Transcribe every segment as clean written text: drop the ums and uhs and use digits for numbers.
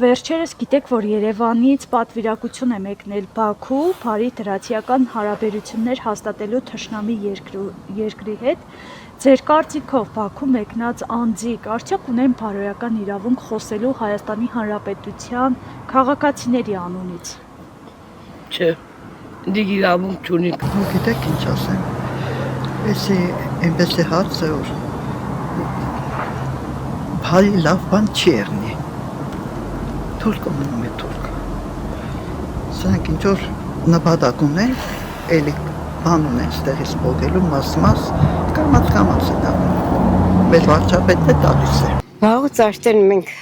Վերջերս գիտեք, որ Երևանից պատվիրակություն է մեկնել Բաքու, բարի դրացիական հարաբերություններ հաստատելու թշնամի երկրի հետ։ Ձեր կարծիքով Բաքու մեկնած անձիկ արդյոք ունեն բարոյական իրավունք խոսելու Հայաստանի Հանրապետության քաղաքացիների անունից։ Չէ, դի իրավունք չունի։ Գիտեք ինչ ասեմ, էսի այնպես է հարցը, որ բարի լավ բան չի եղնի։ Թուրքը մնում է թուրք։ Սրանք ինչ-որ նպատակ ունեն, էլի բան ունեն ստեղից պոգելու մաս, կամաց է դառնում։ Մեր վարչապետը տալիս է։ Վաղուց արդեն մենք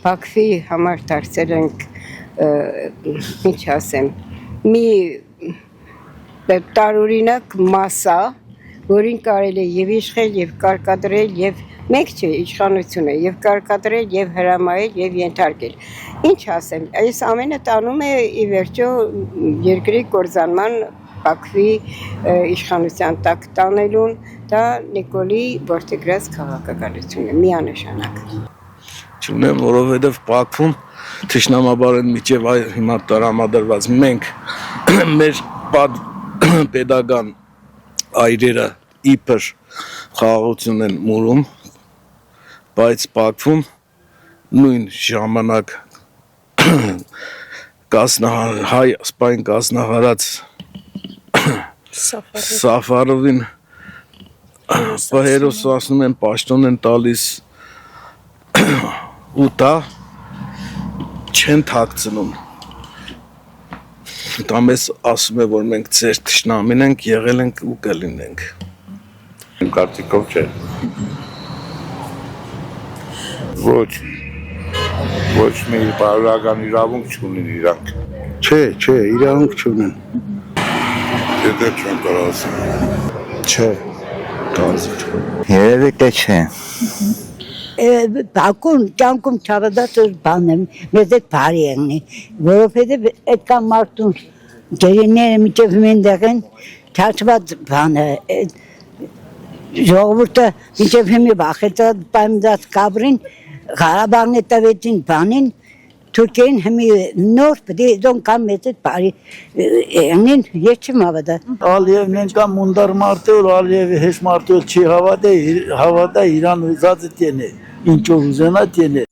Բաքվի համար դարձել ենք, ինչ ասեմ, մի տարօրինակ մասա, որին կարելի է եւ իշխել, եւ կարկադրել, եւ մեկ չէ իշխանությունը, եւ կարկադրել, եւ հրամայել, եւ ենթարկել։ Ինչ ասեմ, այս ամենը տանում է ի վերջո երկրի կործանման Բաքվի իշխանության տակ տանելուն, դա Նիկոլի որդեգրած քաղաքականություն է, միանշանակ։ Չունեմ, որովհետև Բաքվում թշնամաբարեն միջև հիմա տրամադրված մենք մեր պետական այրերը իբր խաղաղություն են մուրում, բայց Բաքվում նույն ժամանակ հայ սպայն կազմահարած Սաֆարովին պահերոս ասում են պաշտոն են տալիս ու դա չեն թաքցնում։ Դա մեզ ասում է, որ մենք ձեր թշնամին ենք, եղել ենք ու կլինենք։ Իմ կարծիքով չէ։ Ոչ մի բարոյական իրավունք չունեն իրանք։ Չէ, իրավունք չունեն։ Եթե չեն կարող ասեմ։ Չէ, կարծիք չունեն։ Երևի թե չէ։ Բաքուն կյանքում չավադած բան է, մեզ այդ բարի եղնի, որովհետև այդ կամ մարդուն գերիները միջև մենտեղ են, չաչված բան է, ժողովուրդը միջև հիմի վախեցած պայմդած կաբրին, Ղարաբաղն է տվեցին բանին, Թուրքիային հիմի նոր պետք է դոն կամ մեծ այդ բարի եղնին, ես չեմ հավատա։ Ալիևն են կամ մունդար մարդը, որ Ալիևի հեշ մարդը չի հավատա, Իրան ուզած է տենե, ինչով ուզենա տենե։